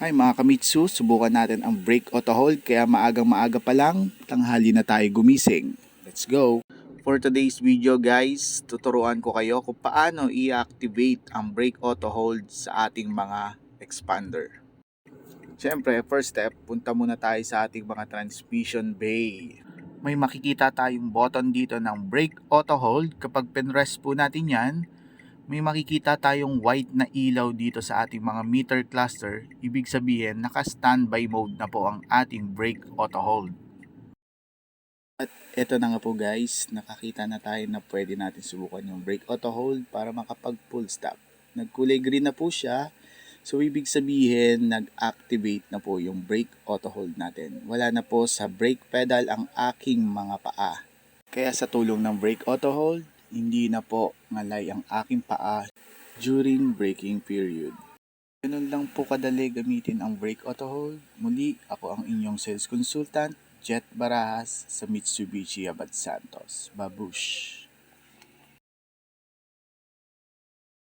Ay mga kamitsu, subukan natin ang brake auto hold kaya maagang-maaga pa lang, tanghali na tayo gumising. Let's go! For today's video guys, tuturuan ko kayo kung paano i-activate ang brake auto hold sa ating mga expander. Siyempre, first step, punta muna tayo sa ating mga transmission bay. May makikita tayong button dito ng brake auto hold. Kapag pinress po natin yan, may makikita tayong white na ilaw dito sa ating mga meter cluster. Ibig sabihin, naka-standby mode na po ang ating brake auto hold. At eto na nga po guys, nakakita na tayo na pwede natin subukan yung brake auto hold para makapag full stop. Nagkulay green na po siya. So ibig sabihin, nag-activate na po yung brake auto hold natin. Wala na po sa brake pedal ang aking mga paa. Kaya sa tulong ng brake auto hold, hindi na po ngalay ang aking paa during braking period. Ganun lang po kadali gamitin ang brake auto hold. Muli, ako ang inyong sales consultant, Jet Barajas sa Mitsubishi Abad Santos. Babush!